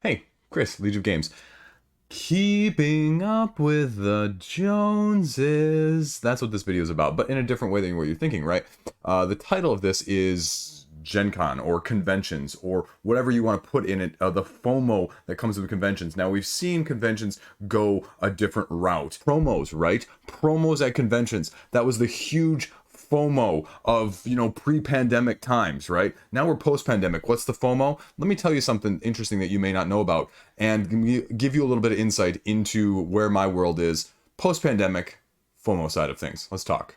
Hey, Chris, Liege of Games. Keeping up with the Joneses. That's what this video is about, but in a different way than what you're thinking, right? The title of this is Gen Con or conventions or whatever you want to put in it, the FOMO that comes with conventions. Now, we've seen conventions go a different route. Promos, right? Promos at conventions. That was the huge FOMO of, pre-pandemic times, right? Now we're post-pandemic. What's the FOMO? Let me tell you something interesting that you may not know about and give you a little bit of insight into where my world is post-pandemic FOMO side of things. Let's talk.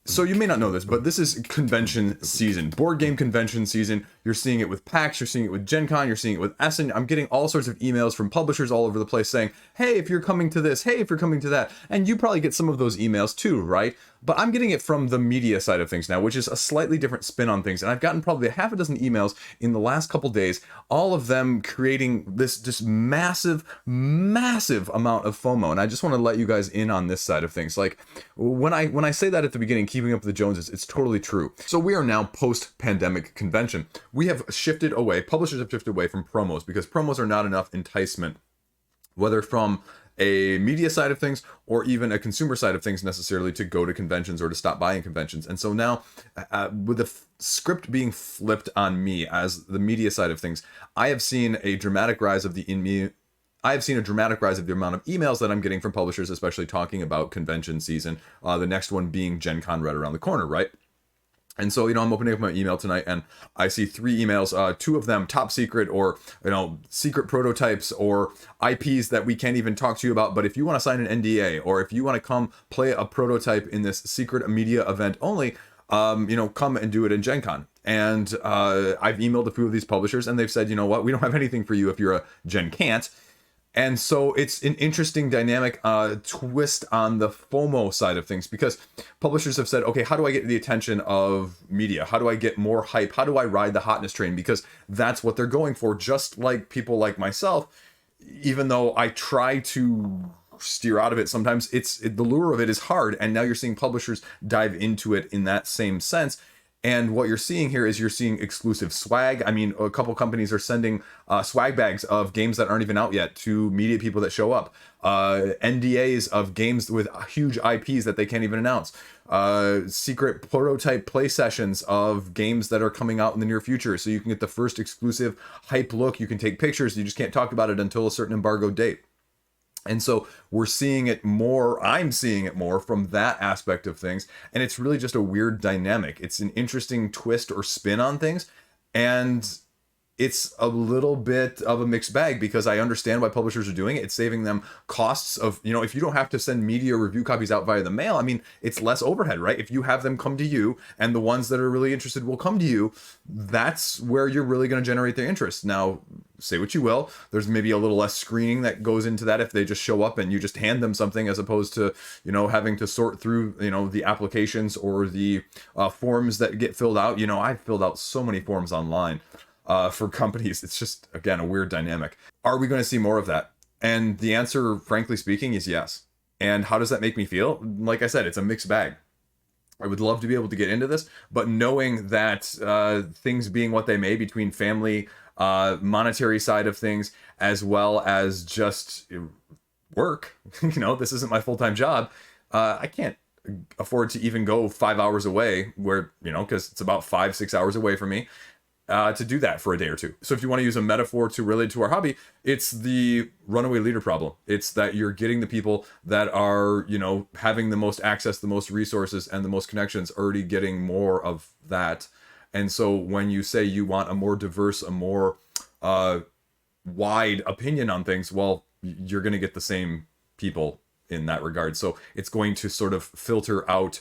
So you may not know this, but this is convention season, board game convention season. You're seeing it with PAX, you're seeing it with Gen Con, you're seeing it with Essen. I'm getting all sorts of emails from publishers all over the place saying, hey, if you're coming to this, hey, if you're coming to that. And you probably get some of those emails too, right? But I'm getting it from the media side of things now, which is a slightly different spin on things. And I've gotten probably a half a dozen emails in the last couple days, all of them creating this just massive, massive amount of FOMO. And I just want to let you guys in on this side of things. Like when I say that at the beginning, keeping up with the Joneses, it's totally true. So we are now post-pandemic convention. We have shifted away, publishers have shifted away from promos because promos are not enough enticement, whether from a media side of things or even a consumer side of things necessarily to go to conventions or to stop by in conventions. And so now with the script being flipped on me as the media side of things, I have seen a dramatic rise of the amount of emails that I'm getting from publishers, especially talking about convention season. The next one being Gen Con right around the corner, right? And so, I'm opening up my email tonight and I see 3 emails, 2 of them top secret or, secret prototypes or IPs that we can't even talk to you about. But if you want to sign an NDA or if you want to come play a prototype in this secret media event only, come and do it in Gen Con. And I've emailed a few of these publishers and they've said, you know what, we don't have anything for you if you're a Gen Can't. And so it's an interesting dynamic twist on the FOMO side of things because publishers have said, okay, how do I get the attention of media? How do I get more hype? How do I ride the hotness train? Because that's what they're going for, just like people like myself, even though I try to steer out of it sometimes, the lure of it is hard. And now you're seeing publishers dive into it in that same sense. And what you're seeing here is you're seeing exclusive swag. I mean, a couple companies are sending swag bags of games that aren't even out yet to media people that show up. NDAs of games with huge IPs that they can't even announce. Secret prototype play sessions of games that are coming out in the near future. So you can get the first exclusive hype look. You can take pictures. You just can't talk about it until a certain embargo date. And so we're seeing it more, I'm seeing it more from that aspect of things. And it's really just a weird dynamic. It's an interesting twist or spin on things. And it's a little bit of a mixed bag because I understand why publishers are doing it. It's saving them costs of, if you don't have to send media review copies out via the mail, I mean, it's less overhead, right? If you have them come to you and the ones that are really interested will come to you, that's where you're really going to generate their interest. Now, say what you will, there's maybe a little less screening that goes into that if they just show up and you just hand them something as opposed to, having to sort through, the applications or the forms that get filled out. I've filled out so many forms online. For companies, it's just, again, a weird dynamic. Are we going to see more of that? And the answer, frankly speaking, is yes. And how does that make me feel? Like I said, it's a mixed bag. I would love to be able to get into this, but knowing that things being what they may between family, monetary side of things, as well as just work, this isn't my full-time job. I can't afford to even go 5 hours away where, because it's about 5-6 hours away from me. To do that for a day or two. So if you want to use a metaphor to relate to our hobby, it's the runaway leader problem. It's that you're getting the people that are, having the most access, the most resources, and the most connections, already getting more of that. And so when you say you want a more diverse, a more wide opinion on things, well, you're going to get the same people in that regard. So it's going to sort of filter out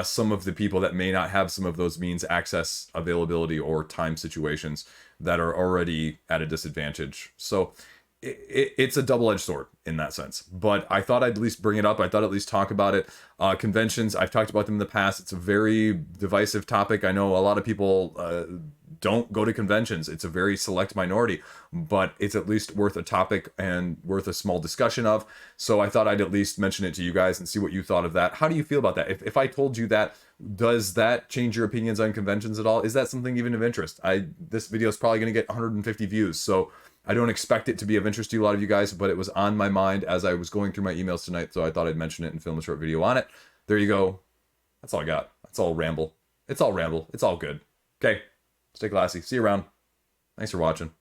some of the people that may not have some of those means, access, availability, or time situations that are already at a disadvantage. So it's a double-edged sword in that sense. But I thought I'd at least bring it up. I thought I'd at least talk about it. Conventions, I've talked about them in the past. It's a very divisive topic. I know a lot of people don't go to conventions. It's a very select minority, but it's at least worth a topic and worth a small discussion of. So I thought I'd at least mention it to you guys and see what you thought of that. How do you feel about that? If I told you that Does that change your opinions on conventions at all? Is that something even of interest? This video is probably going to get 150 views, so I don't expect it to be of interest to a lot of you guys, but it was on my mind as I was going through my emails tonight, so I thought I'd mention it and film a short video on it. There you go. That's all I got. That's all ramble. It's all ramble. It's all good. Okay. Stay classy. See you around. Thanks for watching.